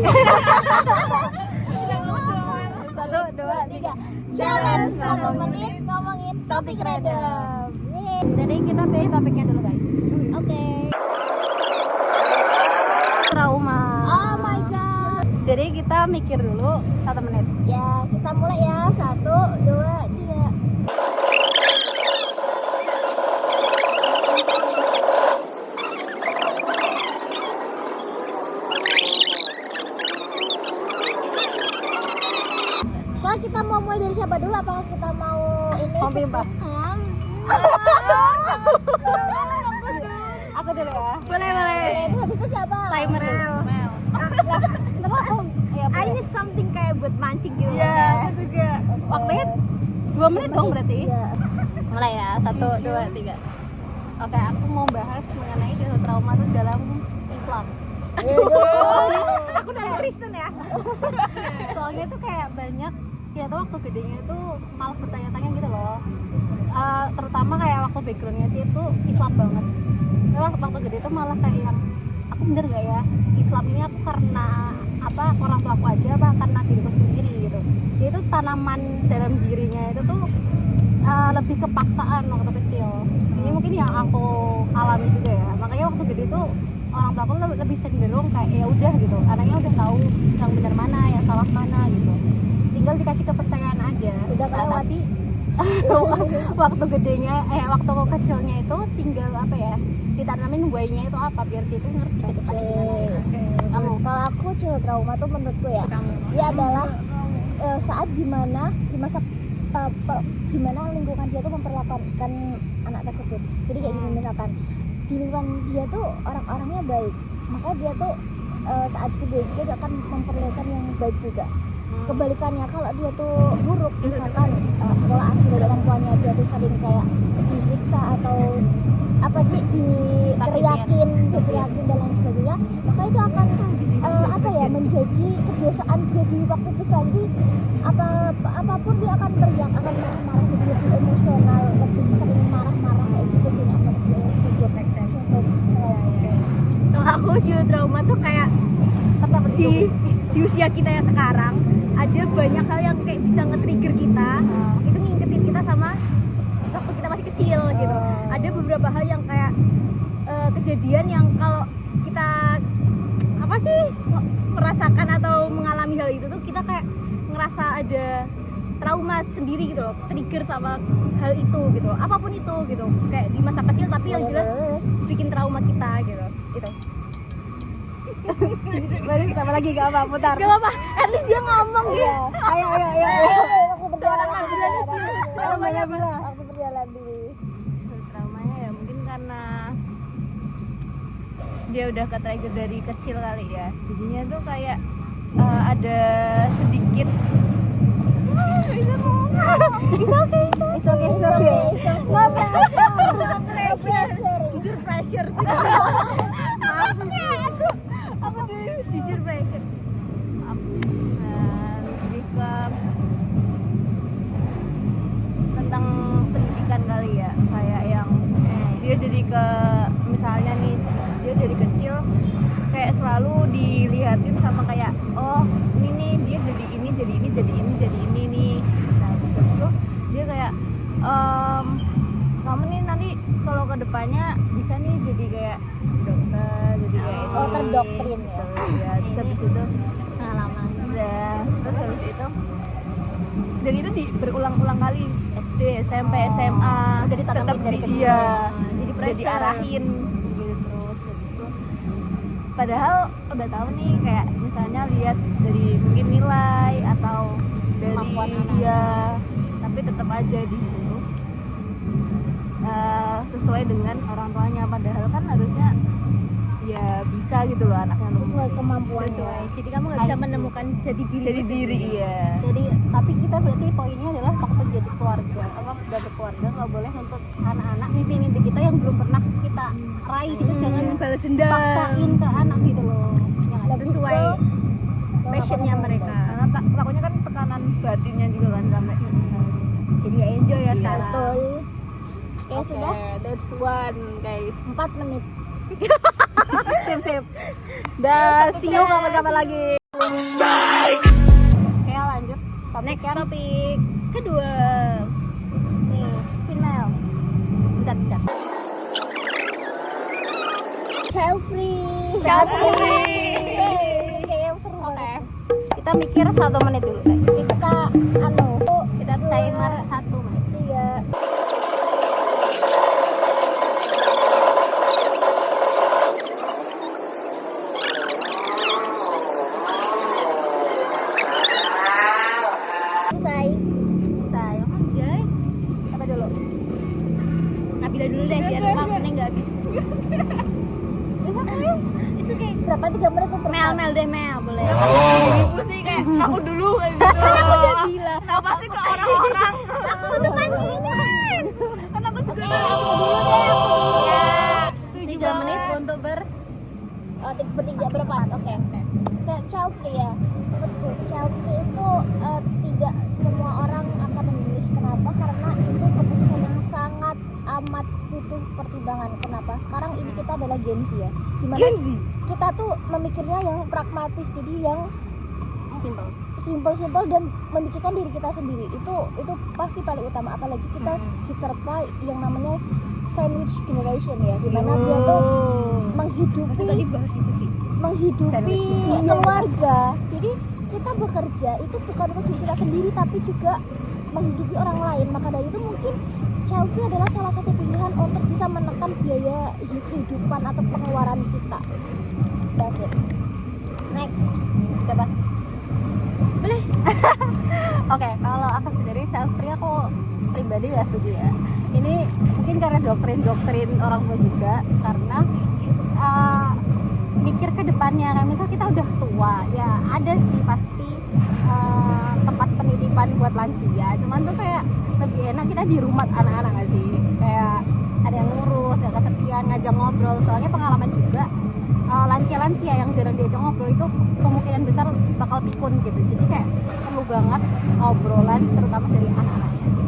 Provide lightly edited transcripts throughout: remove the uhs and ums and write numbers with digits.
1, 2, 3. Challenge 1 menit ngomongin topik random. Jadi kita pilih topiknya dulu guys. Oke. Trauma. Oh my god. Jadi kita mikir dulu 1 menit. Ya, kita mulai ya. 1, 2, 3. Sekarang kita mau mulai dari siapa dulu? Apakah kita mau ini? Mbak. Aku dulu ya. Boleh. Itu habis itu siapa? Timer dulu. I need something kayak buat mancing gitu. Iya, aku juga. Waktunya 2 menit dong berarti. Iya. Mulai ya. 1, 2, 3. Oke, aku mau bahas mengenai cerita trauma itu dalam Islam. Aku dari Kristen ya. Soalnya tuh kayak banyak kita tuh waktu gedenya tuh malah bertanya-tanya gitu loh. Terutama kayak waktu backgroundnya dia tuh Islam banget. Saya waktu gede tuh malah kayak yang aku bener gak ya Islam ini aku karena apa orang tua aku aja apa karena diriku sendiri gitu. Dia itu tanaman dalam dirinya itu tuh lebih kepaksaan waktu kecil. Ini mungkin yang aku alami juga ya. Makanya waktu gede tuh orang tua aku lebih cenderung kayak ya udah gitu. Anaknya udah tahu yang benar mana, yang salah mana gitu. Tinggal dikasih kepercayaan aja. Udah kelewat. Tapi waktu gedenya waktu kecilnya itu tinggal apa ya? Ditanamin why-nya itu apa biar dia tuh ngerti ke depannya gimana. Kamu Kalau aku cewek trauma tuh menurutku ya, dia adalah saat dimana di masa gimana lingkungan dia tuh memperlakukan anak tersebut. Jadi kayak gini misalkan di lingkungan dia tuh orang-orangnya baik, maka dia tuh saat gede dia akan memperlihatkan yang baik juga. Kebalikannya kalau dia tuh buruk, misalkan pola asuh dari orang tuanya dia tuh sering kayak disiksa atau apa diteriakin dan lain sebagainya, maka itu akan apa ya menjadi kebiasaan dia di waktu besar. Jadi apapun dia akan teriak, akan marah-marah, jadi lebih emosional, lebih sering marah-marah kayak gitu sih. Kalau aku trauma tuh kayak di usia kita yang sekarang ada banyak hal yang kayak bisa nge-trigger kita, itu ngingetin kita sama waktu kita masih kecil gitu. Ada beberapa hal yang kayak kejadian yang kalau kita apa sih merasakan atau mengalami hal itu tuh kita kayak ngerasa ada trauma sendiri gitu loh, trigger sama hal itu gitu loh. Apapun itu gitu, kayak di masa kecil tapi yang jelas bikin trauma kita gitu. Itu. Baru sama lagi gak apa putar. Gak apa-apa, at least dia ngomong gitu. Ayo. Aku berjalan dulu. Aku berjalan dulu. Traumanya ya mungkin karena dia udah ke-trigger dari kecil kali ya. Jadinya tuh kayak ada sedikit It's okay. No pressure. Jujur pressure sih. apa tuh jujur pressure lebih ke tentang pendidikan kali ya, kayak yang dia jadi ke misalnya nih dia dari kecil kayak selalu dilihatin sama kayak oh ini nih dia jadi ini nih. Nah terus itu dia kayak kamu nih nanti kalau kedepannya bisa nih jadi kayak dokter, jadi kayak ini, terdoktrin ya. Ya terus habis itu Pengalaman. udah terus habis itu dan itu berulang-ulang kali SD, SMP, SMA udah ditanamin tetap dari kecil. iya, Jadi udah pressure. diarahin gitu. Terus habis itu padahal udah tahu nih kayak misalnya lihat dari mungkin nilai atau dari Kemampuan anak. dia, tapi tetap aja disuruh sesuai dengan orang tuanya, padahal kan harusnya ya bisa gitu loh anaknya Sesuai kemampuannya. Sesuai. Jadi kamu nggak bisa I see. menemukan jadi diri. iya. Jadi Tapi kita berarti poinnya adalah waktu jadi keluarga, udah berkeluarga nggak boleh untuk anak-anak mimpi-mimpi kita yang belum pernah kita raih itu jangan balas dendam. paksain ke anak gitu loh. Ya nggak sih? Sesuai passionnya mereka. Karena takutnya kan tekanan batinnya juga kan sampai Jadi nggak enjoy ya sekarang. betul. Oke, sudah that's one guys. 4 menit. Sip. Dah, see you kapan-kapan lagi. Oke, lanjut topik Next yang topik kedua. nih, spin mail. Pencet. Child free. Child free. Kayaknya seru Oke. banget. Kita mikir 1 menit dulu, guys. Kita Kita timer 1 menit. 3. Selesai. Saya Anjay. apa dulu? Nabila dulu deh biar waktunya nggak habis. Itu kayak Berapa 3 menit tuh per Mel deh Mel boleh. Gitu sih kayak aku dulu kayak gitu. Gila. Kenapa sih ke orang-orang? Aku udah pancingan. Kan aku juga Oke, aku dulu deh. Ya. 3 menit untuk Bertiga berempat. Oke. Child free ya. Menurutku child free itu tidak semua orang akan memilih. Kenapa? Karena itu keputusan yang sangat amat butuh pertimbangan. Kenapa? Sekarang ini kita adalah Gen Z ya. Dimana kita tuh memikirnya yang pragmatis, jadi yang simpel dan memikirkan diri kita sendiri. Itu pasti paling utama. Apalagi kita diterpa yang namanya sandwich generation ya, dimana dia tuh Masa tadi bahas itu sih. menghidupi keluarga. Jadi kita bekerja itu bukan untuk diri kita sendiri tapi juga menghidupi orang lain. Maka dari itu mungkin child free adalah salah satu pilihan untuk bisa menekan biaya kehidupan atau pengeluaran kita. That's it. Next. coba. Boleh. Oke, kalau aku sendiri self free aku pribadi ya setuju ya. Ini mungkin karena doktrin orang tua juga, karena mikir ke depannya, kayak misal kita udah tua ya ada sih pasti tempat penitipan buat lansia, cuman tuh kayak lebih enak kita di rumah anak-anak gak sih, kayak ada yang ngurus, gak kesepian, ngajak ngobrol. Soalnya pengalaman juga lansia-lansia yang jarang diajak ngobrol itu kemungkinan besar bakal pikun gitu, jadi kayak perlu banget ngobrolan terutama dari anak-anaknya gitu.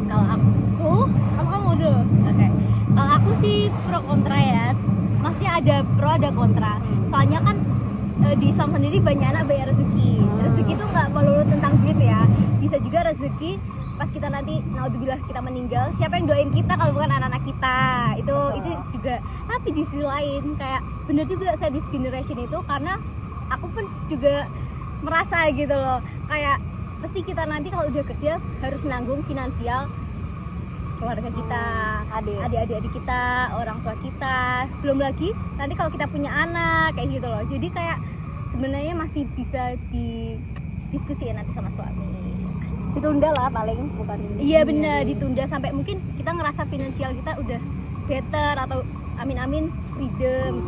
Kalau aku kamu dulu. Oke. Kalau aku sih pro kontra ya. Maksudnya ada pro ada kontra. Soalnya kan di Islam sendiri banyak anak bayar rezeki. Rezeki itu nggak melulu tentang duit ya. Bisa juga rezeki pas kita nanti naudzubillah kita meninggal, siapa yang doain kita kalau bukan anak-anak kita. Itu juga. Tapi di sisi lain kayak bener juga sandwich generation itu, karena aku pun juga merasa gitu loh, kayak pasti kita nanti kalau udah kerja harus nanggung finansial keluarga kita, adik-adik kita, orang tua kita, belum lagi nanti kalau kita punya anak kayak gitu loh. Jadi kayak sebenarnya masih bisa didiskusiin nanti sama suami. Ditunda lah paling, bukan Iya benar, ditunda sampai mungkin kita ngerasa finansial kita udah better atau amin-amin freedom.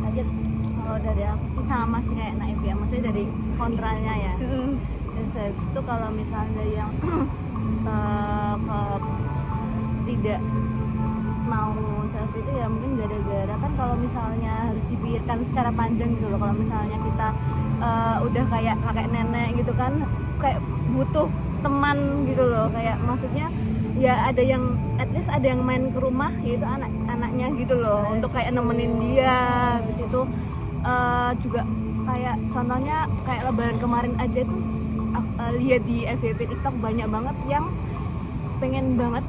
Lanjut. Kalau dari aku sih sama sih kayak Naif ya, maksudnya dari kontranya ya. Terus habis itu kalau misalnya yang tidak mau self itu ya mungkin gara-gara kan kalau misalnya harus dipikirkan secara panjang gitu loh. Kalau misalnya kita udah kayak kakek nenek gitu kan, kayak butuh teman gitu loh, kayak maksudnya ya ada yang at least ada yang main ke rumah yaitu anak-anaknya gitu loh, untuk kayak nemenin dia. Habis itu juga kayak contohnya kayak lebaran kemarin aja tuh lihat di FYP TikTok banyak banget yang pengen banget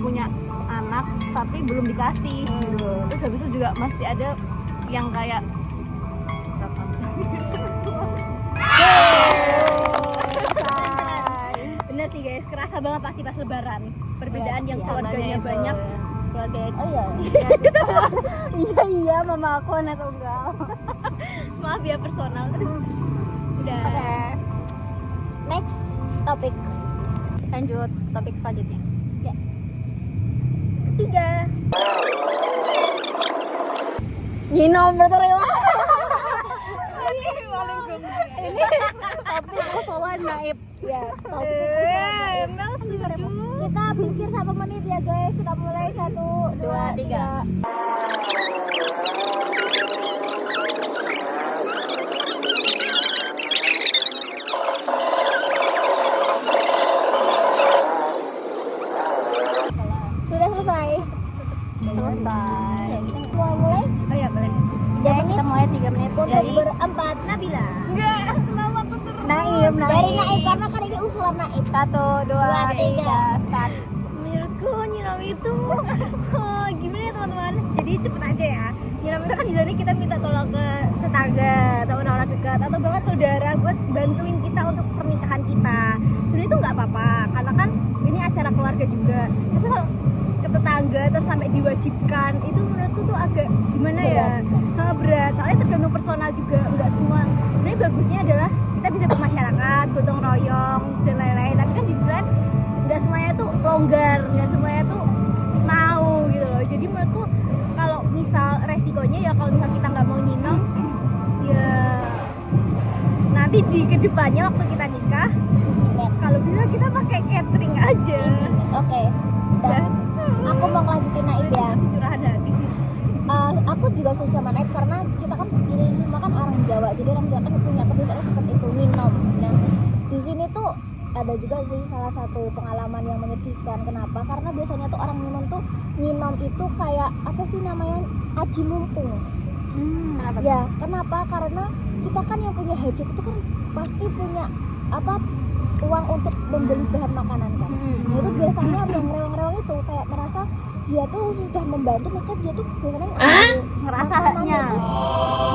punya anak tapi belum dikasih gitu. Terus habis itu juga masih ada yang kayak Bener sih guys, kerasa banget pasti pas lebaran. Perbedaan yang Iya, keluarganya itu. banyak, keluarga Oh iya. iya mama aku anak tunggal. maaf ya personal. Udah. Oke, Next topik. lanjut topik selanjutnya. Ketiga. Gino berterima. ini Topik persoalan Naib. Ya, topik Mel setuju. kita pikir 1 menit ya guys. Kita mulai 1, 2, 3. Sudah selesai. Selesai. Mau mulai? Oh ya boleh. 3 menit. Kita mulai mulai 3 menit Untuk dari berempat. Nabila. Naim. Dari Naib karena kan ini usulan Naib. 1, 2, 3, start. Menurutku nyiram itu gimana ya teman-teman? Jadi cepet aja ya. Nyiram itu kan misalnya kita minta tolong ke tetangga atau orang-orang dekat atau bahkan saudara buat bantuin kita untuk pernikahan kita. Sebenarnya itu nggak apa-apa karena kan ini acara keluarga juga. Tapi kalau ke tetangga terus sampai diwajibkan itu menurutku tuh agak gimana ya? Berat. Soalnya tergantung personal juga. Nggak semua. Sebenarnya bagusnya adalah kita bisa bermasyarakat, gotong royong dan lain-lain. Tapi kan di sisi lain nggak semuanya tuh longgar, nggak semuanya tuh mau gitu loh. Jadi menurutku kalau misal resikonya ya kalau misal kita nggak mau nyinam ya nanti di kedepannya waktu kita nikah kalau bisa kita pakai catering aja. Oke. Dan aku mau lanjutin Naib ya. Curahan hati sih. Aku juga setuju sama Naib karena kita kan ini semua kan orang Jawa, jadi orang Jawa kan punya kebiasaan seperti itu, nginom. Nah di sini tuh ada juga sih salah satu pengalaman yang menyedihkan. Kenapa? Karena biasanya tuh orang nginom itu kayak apa sih namanya, aji mumpung. Ya kenapa? Karena kita kan yang punya hajat itu kan pasti punya apa, uang untuk membeli bahan makanan kan. Nah itu biasanya yang rewang-rewang itu kayak merasa dia tuh sudah membantu, maka dia tuh biasanya Ngerasa makanannya haknya.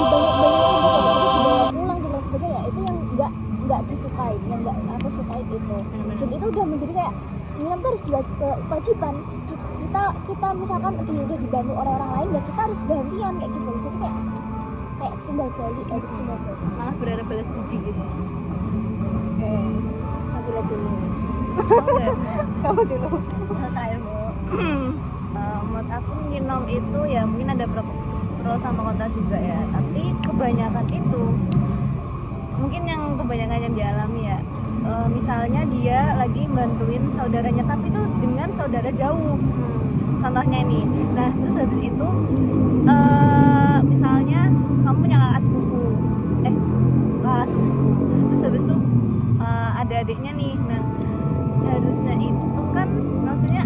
tuh dibanyak-banyakin gitu, terus dibawa pulang dan lain sebagainya. Itu yang nggak disukai, yang nggak aku sukai itu. Jadi itu udah menjadi kayak nginam tuh harus kewajiban. Kita misalkan udah dibantu oleh orang lain ya kita harus gantian kayak gitu. Jadi kayak tinggal balik, harus tinggal balik. Malah berharap balas budi gitu. Oke. Nabila dulu. Kamu dulu. Yang terakhir Bu. Menurut aku nginom itu ya mungkin ada pro sama kontra juga ya, tapi kebanyakan itu mungkin yang kebanyakan yang dialami ya, misalnya dia lagi bantuin saudaranya tapi itu dengan saudara jauh, contohnya ini. Nah terus habis itu misalnya kamu punya kakak sepupu, terus habis itu ada adiknya nih. Nah harusnya itu kan maksudnya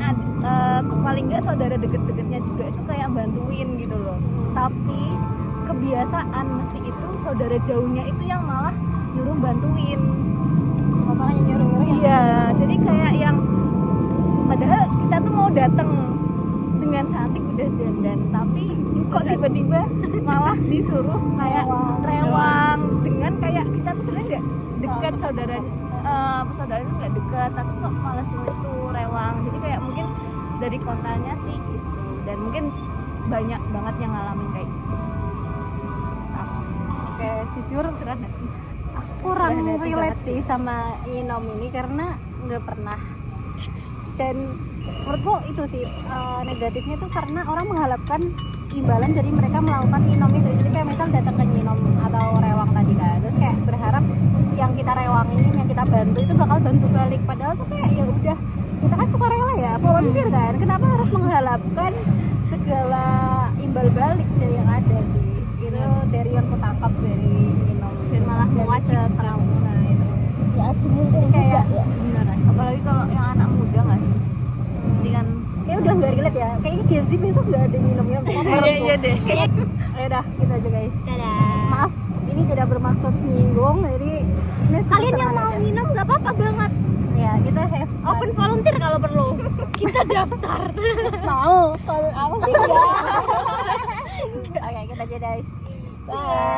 paling nggak saudara deket-deketnya juga itu kayak bantuin gitu loh, tapi kebiasaan mesti itu saudara jauhnya itu yang malah nyuruh bantuin. Makanya nyuruh-nyuruh ya. Iya, jadi kayak yang padahal kita tuh mau datang dengan cantik udah dandan, tapi kok tiba-tiba malah disuruh kayak rewang dengan kayak kita tuh sebenarnya nggak dekat saudaranya nggak dekat, tapi kok malah suruh itu rewang. Jadi kayak mungkin dari kontranya sih gitu, dan mungkin banyak banget yang ngalamin kayak gitu. Oke, jujur Cerah nggak? aku kurang Udah ada relate tiga sih sama inom ini karena nggak pernah. Dan menurutku itu sih negatifnya tuh karena orang mengharapkan imbalan dari mereka melakukan inom itu. Jadi kayak misal datang ke nyinom atau rewang tadi kan, terus kayak berharap yang kita rewangin, yang kita bantu itu bakal bantu balik. Padahal tuh kayak ya udah, kita kan sukarela ya, volunteer kan. Kenapa harus mengharapkan segala imbal balik dari yang ada sih? Itu dari yang kutangkap dari inom. Dan malah mewajibkan. Nah itu. Ya aji mumpung Kayak juga ya. Beneran, apalagi kalau yang anak muda nggak sih? Pasti kan. Kayak udah nggak relate ya. Kayaknya Gen Z besok nggak ada nyinomnya. Iya deh. Ya udah, gitu aja guys. Dadah. Maaf, ini tidak bermaksud nyinggung. Jadi ini Kalian yang mau aja. nginum nggak apa-apa banget. Ya kita have fun. Open volunteer kalau perlu. Kita daftar. Mau. Kalau aku sih enggak. Oke, kita aja guys. Bye.